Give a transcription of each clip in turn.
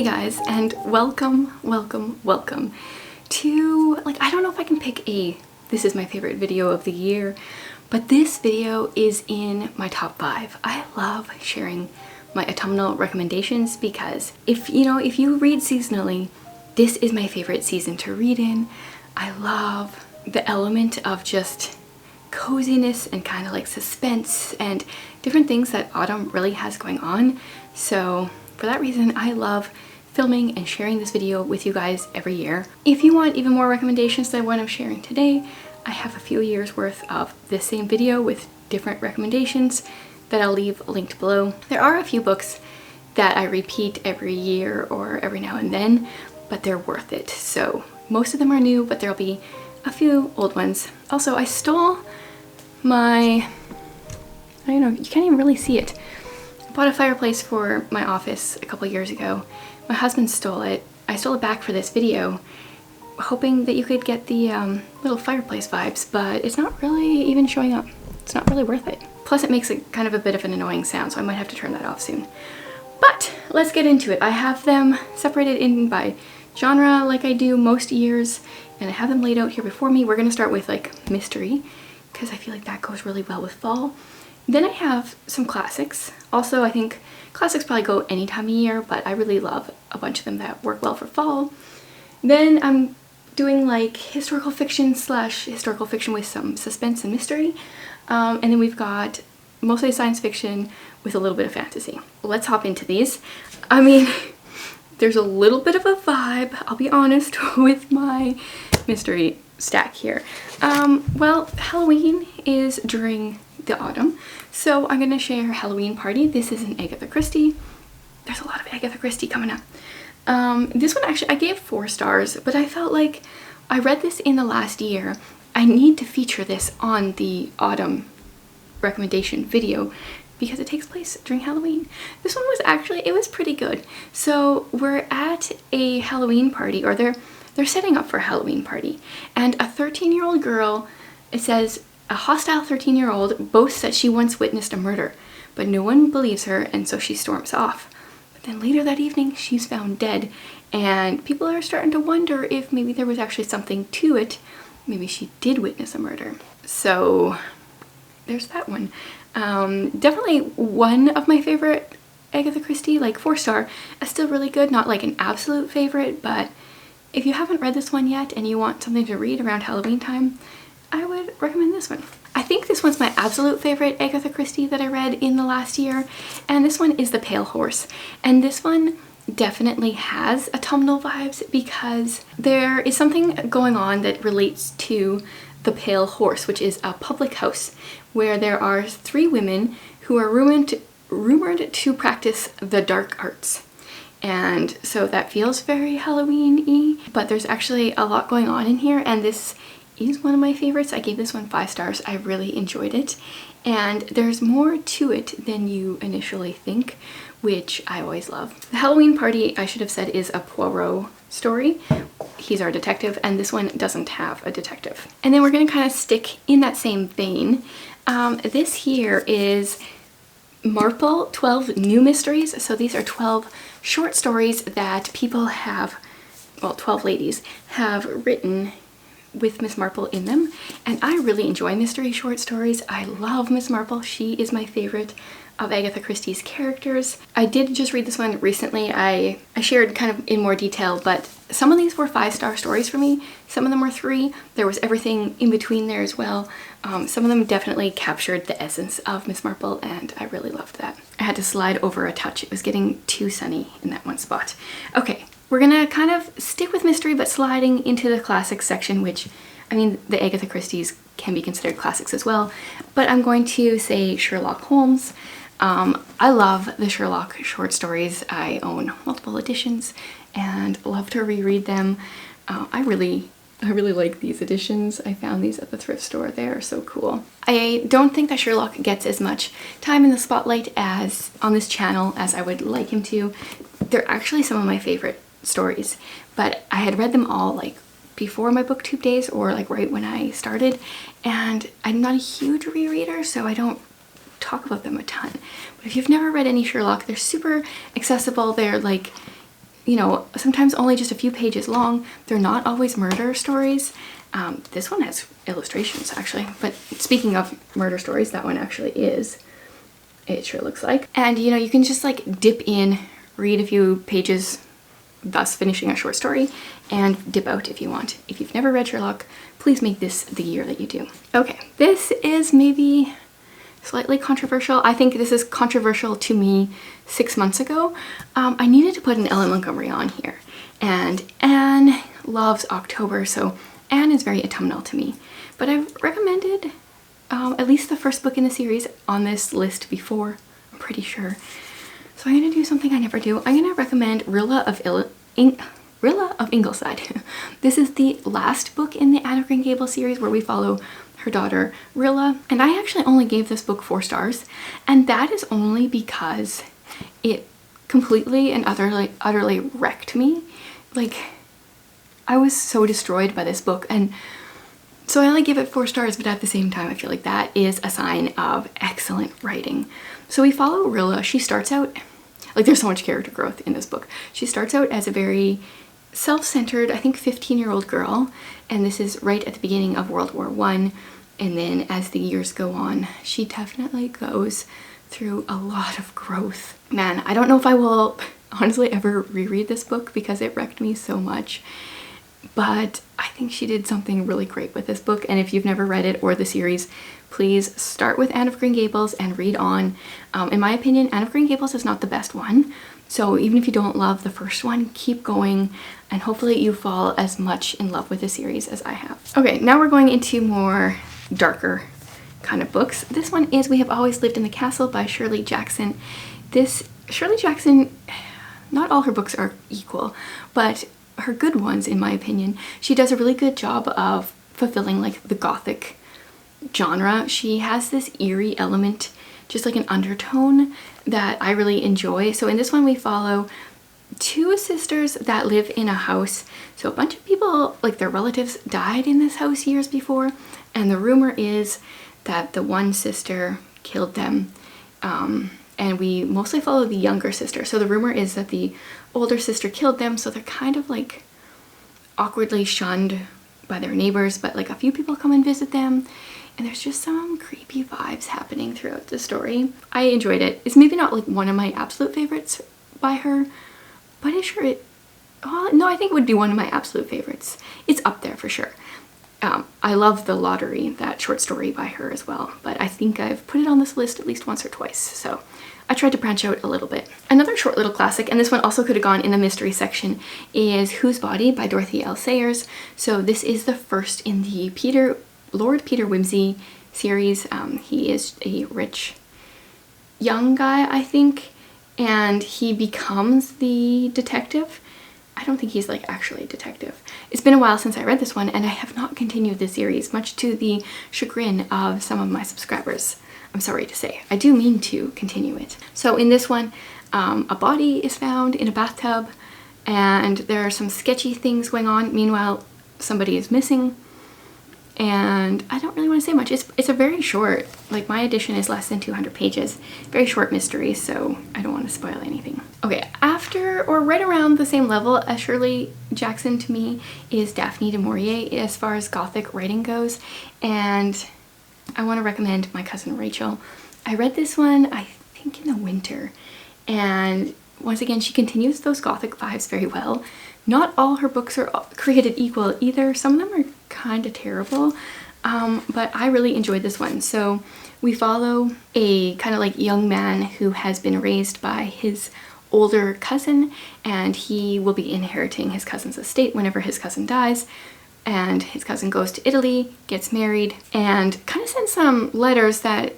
Hey guys, and welcome to, I don't know if I can pick this is my favorite video of the year, but this video is in my top 5. I love sharing my autumnal recommendations because if you read seasonally, this is my favorite season to read in. I love the element of just coziness and kind of like suspense and different things that autumn really has going on. So for that reason, I love filming and sharing this video with you guys every year. If you want even more recommendations than what I'm sharing today, I have a few years worth of this same video with different recommendations that I'll leave linked below. There are a few books that I repeat every year or every now and then, but they're worth it. So most of them are new, but there'll be a few old ones. Also, I stole my, I don't know, you can't even really see it. I bought a fireplace for my office a couple years ago. My husband stole it. I stole it back for this video, hoping that you could get the little fireplace vibes, but it's not really even showing up. It's not really worth it. Plus it makes it kind of a bit of an annoying sound, so I might have to turn that off soon. But let's get into it. I have them separated in by genre like I do most years, and I have them laid out here before me. We're gonna start with like mystery, because I feel like that goes really well with fall. Then I have some classics. Also, I think classics probably go any time of year, but I really love a bunch of them that work well for fall. Then I'm doing like historical fiction with some suspense and mystery. And then we've got mostly science fiction with a little bit of fantasy. Let's hop into these. I mean, there's a little bit of a vibe, I'll be honest, with my mystery stack here. Well, Halloween is during the autumn, so I'm gonna share Halloween Party. This is an Agatha Christie. There's a lot of Agatha Christie coming up. This one actually I gave 4 stars, but I felt like I read this in the last year. I need to feature this on the autumn recommendation video because it takes place during Halloween. This one was actually, it was pretty good. So we're at a Halloween party, or they're setting up for a Halloween party, and a 13-year-old girl, it says, a hostile 13-year-old boasts that she once witnessed a murder, but no one believes her, and so she storms off. But then later that evening, she's found dead, and people are starting to wonder if maybe there was actually something to it. Maybe she did witness a murder. So there's that one. Definitely one of my favorite Agatha Christie, like 4-star. Still really good, not like an absolute favorite, but if you haven't read this one yet and you want something to read around Halloween time, I would recommend this one. I think this one's my absolute favorite Agatha Christie that I read in the last year, and this one is The Pale Horse. And this one definitely has autumnal vibes because there is something going on that relates to the Pale Horse, which is a public house where there are 3 women who are rumored to practice the dark arts. And so that feels very Halloween-y, but there's actually a lot going on in here, and this is one of my favorites. I gave this one 5 stars. I really enjoyed it, and there's more to it than you initially think, which I always love. The Halloween Party, I should have said, is a Poirot story. He's our detective, and this one doesn't have a detective. And then we're gonna kind of stick in that same vein. This here is Marple 12 New Mysteries. So these are 12 short stories that people have, well, 12 ladies have written with Miss Marple in them, and I really enjoy mystery short stories. I love Miss Marple. She is my favorite of Agatha Christie's characters. I did just read this one recently. I shared kind of in more detail, but some of these were 5-star stories for me. Some of them were 3. There was everything in between there as well. Some of them definitely captured the essence of Miss Marple, and I really loved that. I had to slide over a touch. It was getting too sunny in that one spot. Okay, we're gonna kind of stick with mystery, but sliding into the classics section, which, I mean, the Agatha Christie's can be considered classics as well, but I'm going to say Sherlock Holmes. I love the Sherlock short stories. I own multiple editions and love to reread them. I really like these editions. I found these at the thrift store. They are so cool. I don't think that Sherlock gets as much time in the spotlight as on this channel as I would like him to. They're actually some of my favorite stories, but I had read them all like before my booktube days, or like right when I started, and I'm not a huge rereader, so I don't talk about them a ton. But if you've never read any Sherlock, they're super accessible. They're like you know, sometimes only just a few pages long. They're not always murder stories. This one has illustrations actually, but speaking of murder stories, that one actually is. It sure looks like. And you know, you can just like dip in, read a few pages, thus finishing a short story, and dip out if you want. If you've never read Sherlock, please make this the year that you do. Okay, this is maybe slightly controversial. I think this is controversial to me 6 months ago. I needed to put an Ellen Montgomery on here, and Anne loves October, so Anne is very autumnal to me. But I've recommended at least the first book in the series on this list before, I'm pretty sure. So I'm gonna do something I never do. I'm gonna recommend Rilla of Ingleside. This is the last book in the Anne of Green Gables series where we follow her daughter Rilla, and I actually only gave this book 4 stars, and that is only because it completely and utterly wrecked me. Like, I was so destroyed by this book, and so I only give it 4 stars, but at the same time I feel like that is a sign of excellent writing. So we follow Rilla. She starts out, like, there's so much character growth in this book. She starts out as a very self-centered, I think 15-year-old girl, and this is right at the beginning of World War I, and then as the years go on, she definitely goes through a lot of growth. Man, I don't know if I will honestly ever reread this book because it wrecked me so much, but I think she did something really great with this book, and if you've never read it or the series, please start with Anne of Green Gables and read on. In my opinion, Anne of Green Gables is not the best one, so even if you don't love the first one, keep going, and hopefully you fall as much in love with the series as I have. Okay, now we're going into more darker kind of books. This one is We Have Always Lived in the Castle by Shirley Jackson. Shirley Jackson, not all her books are equal, but her good ones, in my opinion, she does a really good job of fulfilling like the gothic genre. She has this eerie element, just like an undertone that I really enjoy. So in this one we follow 2 sisters that live in a house. So a bunch of people, like their relatives, died in this house years before, and the rumor is that the one sister killed them. And we mostly follow the younger sister. So the rumor is that the older sister killed them, so they're kind of like awkwardly shunned by their neighbors, but like a few people come and visit them, and there's just some creepy vibes happening throughout the story. I enjoyed it. It's maybe not like one of my absolute favorites by her, but I'm sure no, I think it would be one of my absolute favorites. It's up there for sure. I love The Lottery, that short story by her as well, but I think I've put it on this list at least once or twice, so I tried to branch out a little bit. Another short little classic, and this one also could have gone in the mystery section, is Whose Body by Dorothy L. Sayers. So this is the first in the Lord Peter Wimsey series. He is a rich young guy, I think, and he becomes the detective. I don't think he's like actually a detective. It's been a while since I read this one, and I have not continued this series, much to the chagrin of some of my subscribers. I'm sorry to say. I do mean to continue it. So in this one, a body is found in a bathtub, and there are some sketchy things going on. Meanwhile, somebody is missing, and I don't really want to say much. It's a very short, like my edition is less than 200 pages, very short mystery, so I don't want to spoil anything. Okay, after or right around the same level as Shirley Jackson to me is Daphne du Maurier as far as gothic writing goes, and I want to recommend My Cousin Rachel. I read this one, I think in the winter, and once again, she continues those gothic vibes very well. Not all her books are created equal either. Some of them are kind of terrible, but I really enjoyed this one. So we follow a kind of like young man who has been raised by his older cousin, and he will be inheriting his cousin's estate whenever his cousin dies. And his cousin goes to Italy, gets married, and kind of sends some letters that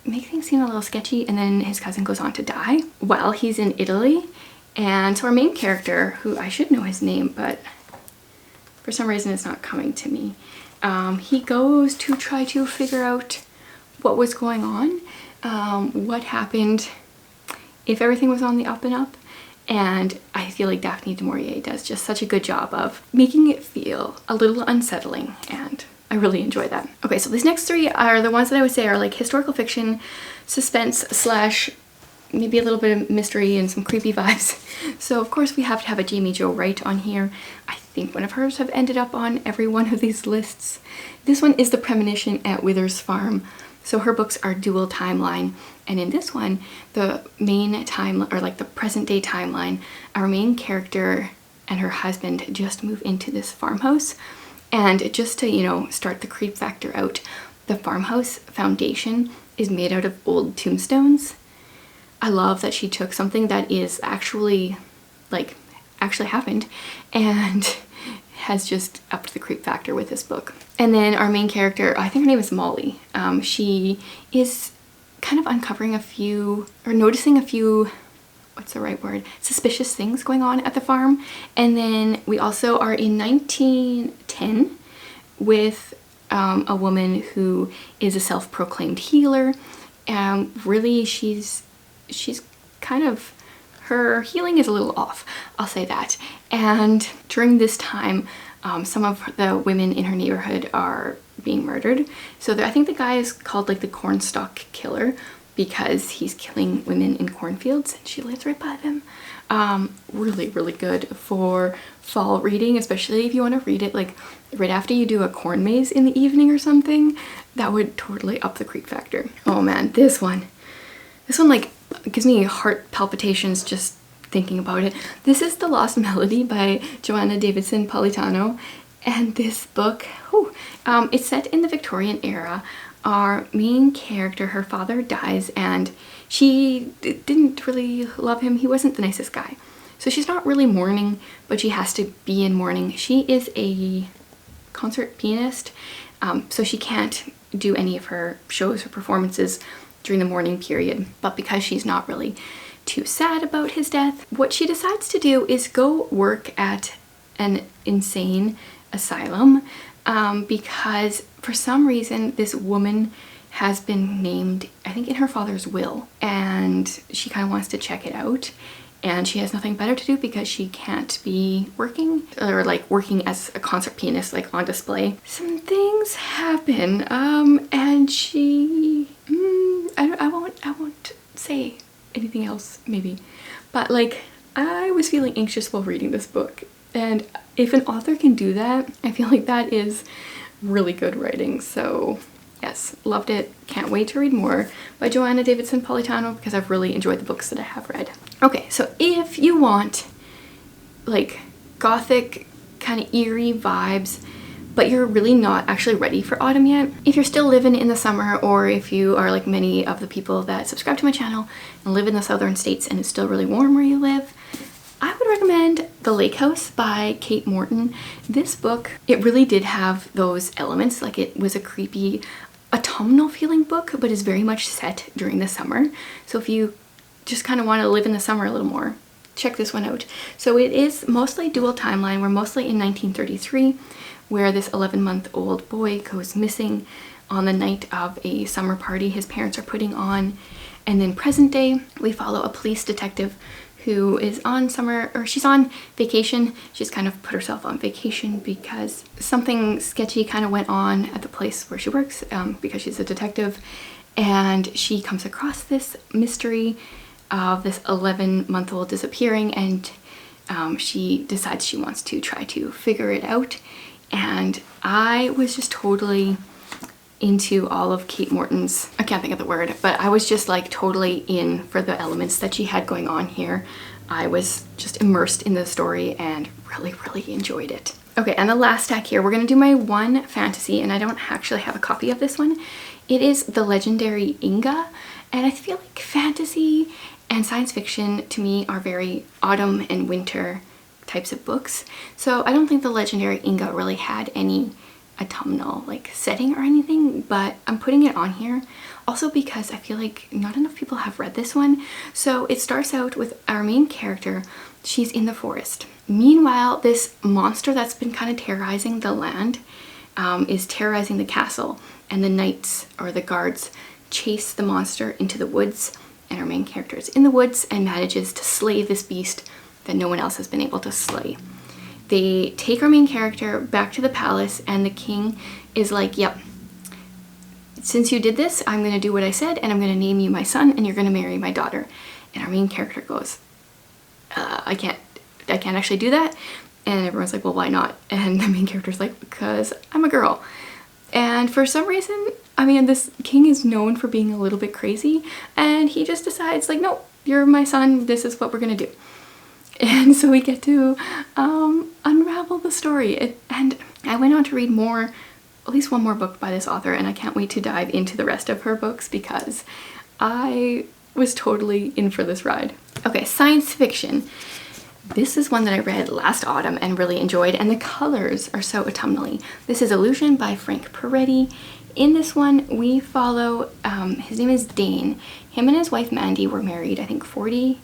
make things seem a little sketchy, and then his cousin goes on to die while he's in Italy. And so our main character, who I should know his name, but for some reason it's not coming to me, he goes to try to figure out what was going on, what happened, if everything was on the up and up. And I feel like Daphne du Maurier does just such a good job of making it feel a little unsettling, and I really enjoy that. Okay, so these next 3 are the ones that I would say are like historical fiction, suspense slash maybe a little bit of mystery and some creepy vibes. So of course we have to have a Jamie Jo Wright on here. I think one of hers have ended up on every one of these lists. This one is The Premonition at Wither's Farm. So her books are dual timeline, and in this one, the main time, or like the present day timeline, our main character and her husband just move into this farmhouse. And just to, you know, start the creep factor out, the farmhouse foundation is made out of old tombstones. I love that she took something that is actually, like, actually happened, and has just upped the creep factor with this book. And then our main character, I think her name is Molly. She is kind of uncovering a few, or noticing a few, what's the right word, suspicious things going on at the farm. And then we also are in 1910 with a woman who is a self-proclaimed healer. Really, she's kind of, her healing is a little off, I'll say that. And during this time, some of the women in her neighborhood are being murdered. So I think the guy is called like the Cornstalk Killer because he's killing women in cornfields, and she lives right by them. Really, really good for fall reading, especially if you want to read it like right after you do a corn maze in the evening or something. That would totally up the creep factor. Oh man, this one like gives me heart palpitations just thinking about it. This is The Lost Melody by Joanna Davidson Politano, and this book, it's set in the Victorian era. Our main character, her father dies, and she didn't really love him. He wasn't the nicest guy. So she's not really mourning, but she has to be in mourning. She is a concert pianist, so she can't do any of her shows or performances during the mourning period. But because she's not really too sad about his death, what she decides to do is go work at an insane asylum, because for some reason this woman has been named, I think, in her father's will, and she kind of wants to check it out, and she has nothing better to do because she can't be working, or like working as a concert pianist, like on display. Some things happen, and she, I won't say anything else maybe, but like I was feeling anxious while reading this book, and if an author can do that, I feel like that is really good writing. So yes, loved it. Can't wait to read more by Joanna Davidson Politano because I've really enjoyed the books that I have read. Okay, so if you want like gothic kind of eerie vibes, but you're really not actually ready for autumn yet, if you're still living in the summer, or if you are like many of the people that subscribe to my channel and live in the southern states and it's still really warm where you live, I would recommend The Lake House by Kate Morton. This book, it really did have those elements, like it was a creepy autumnal feeling book, but is very much set during the summer. So if you just kind of want to live in the summer a little more, check this one out. So it is mostly dual timeline. We're mostly in 1933, where this 11-month-old boy goes missing on the night of a summer party his parents are putting on. And then present day, we follow a police detective who is on she's on vacation. She's kind of put herself on vacation because something sketchy kind of went on at the place where she works, because she's a detective, and she comes across this mystery of this 11-month-old disappearing, and she decides she wants to try to figure it out. And I was just totally into all of Kate Morton's, I can't think of the word, but I was just like totally in for the elements that she had going on here. I was just immersed in the story and really, really enjoyed it. Okay, and the last stack here, we're gonna do my one fantasy, and I don't actually have a copy of this one. It is The Legendary Inga, and I feel like fantasy and science fiction to me are very autumn and winter types of books. So I don't think The Legendary Inga really had any autumnal like setting or anything, but I'm putting it on here also because I feel like not enough people have read this one. So it starts out with our main character. She's in the forest. Meanwhile, this monster that's been kind of terrorizing the land is terrorizing the castle, and the knights or the guards chase the monster into the woods, and our main character is in the woods and manages to slay this beast that no one else has been able to slay. They take our main character back to the palace, and the king is like, yep, since you did this, I'm going to do what I said, and I'm going to name you my son, and you're going to marry my daughter. And our main character goes, I can't actually do that. And everyone's like, well, why not? And the main character's like, because I'm a girl. And for some reason, I mean, this king is known for being a little bit crazy, and he just decides like, no, you're my son, this is what we're gonna do. And so we get to unravel the story. And I went on to read more, at least one more book by this author, and I can't wait to dive into the rest of her books because I was totally in for this ride. Okay, science fiction. This is one that I read last autumn and really enjoyed, and the colors are so autumnally. This is Illusion by Frank Peretti. In this one, we follow, his name is Dane. Him and his wife Mandy were married, I think 40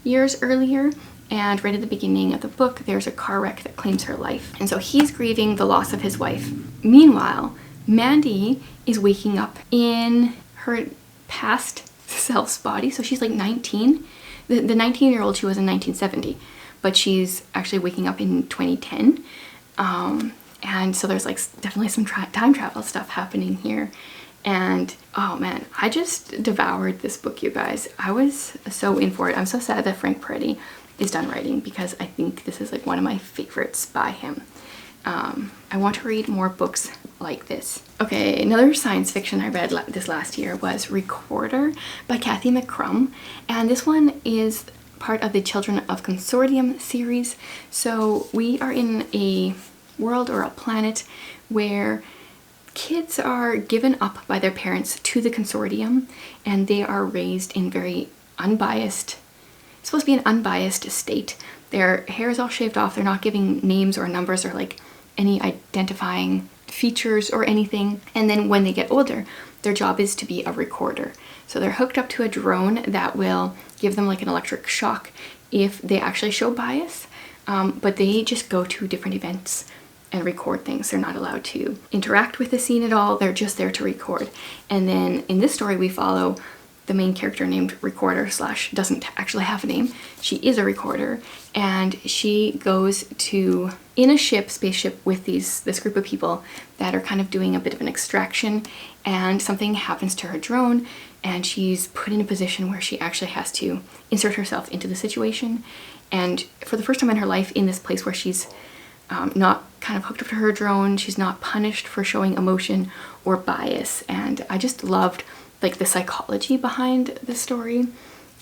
years earlier, and right at the beginning of the book, there's a car wreck that claims her life. And so he's grieving the loss of his wife. Meanwhile, Mandy is waking up in her past self's body. So she's like 19. The 19-year-old she was in 1970, but she's actually waking up in 2010. And so there's like definitely some time travel stuff happening here. And oh man, I just devoured this book, you guys. I was so in for it. I'm so sad that Frank Peretti is done writing because I think this is like one of my favorites by him. I want to read more books like this. Okay, another science fiction I read this last year was Recorder by Kathy McCrum, and this one is part of the Children of Consortium series. So we are in a world or a planet where kids are given up by their parents to the consortium, and they are raised in very unbiased, it's supposed to be an unbiased state. Their hair is all shaved off, they're not giving names or numbers or like any identifying features or anything. And then when they get older, their job is to be a recorder. So they're hooked up to a drone that will give them like an electric shock if they actually show bias, but they just go to different events and record things. They're not allowed to interact with the scene at all. They're just there to record. And then in this story, we follow the main character named Recorder / doesn't actually have a name. She is a recorder, and she goes to in a spaceship with this group of people that are kind of doing a bit of an extraction, and something happens to her drone and she's put in a position where she actually has to insert herself into the situation. And for the first time in her life, in this place where she's not kind of hooked up to her drone, she's not punished for showing emotion or bias. And I just loved like the psychology behind the story.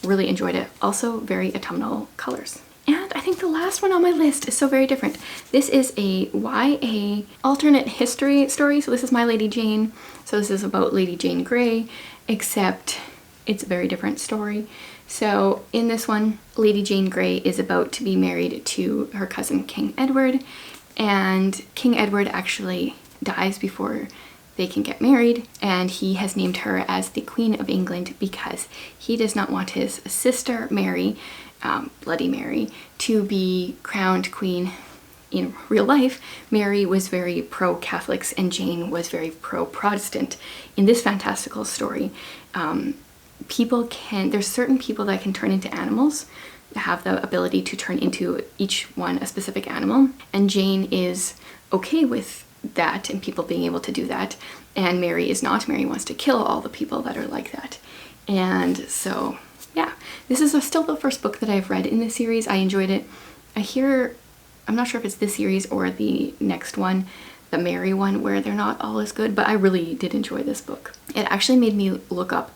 Really enjoyed it. Also very autumnal colors. And I think the last one on my list is so very different. This is a YA alternate history story. So this is My Lady Jane. So this is about Lady Jane Grey, except it's a very different story. So in this one, Lady Jane Grey is about to be married to her cousin King Edward, and King Edward actually dies before they can get married, and he has named her as the Queen of England because he does not want his sister Mary, Bloody Mary, to be crowned queen in real life. Mary was very pro-Catholics and Jane was very pro-Protestant. In this fantastical story, there's certain people that can turn into animals, that have the ability to turn into each one a specific animal, and Jane is okay with that and people being able to do that, and Mary is not. Mary wants to kill all the people that are like that. And so yeah, this is still the first book that I've read in this series. I enjoyed it. I'm not sure if it's this series or the next one, the Mary one, where they're not all as good, but I really did enjoy this book. It actually made me look up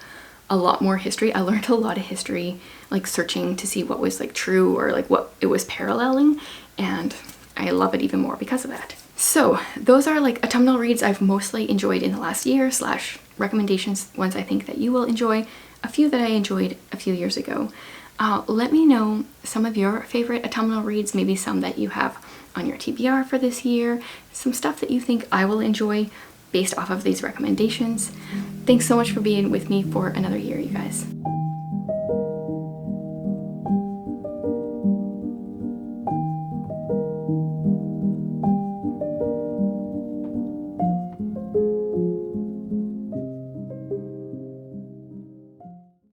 a lot more history. I learned a lot of history, like searching to see what was like true or like what it was paralleling, and I love it even more because of that. So those are like autumnal reads I've mostly enjoyed in the last year / recommendations, ones I think that you will enjoy, a few that I enjoyed a few years ago. Let me know some of your favorite autumnal reads, maybe some that you have on your TBR for this year, some stuff that you think I will enjoy based off of these recommendations. Thanks so much for being with me for another year, you guys.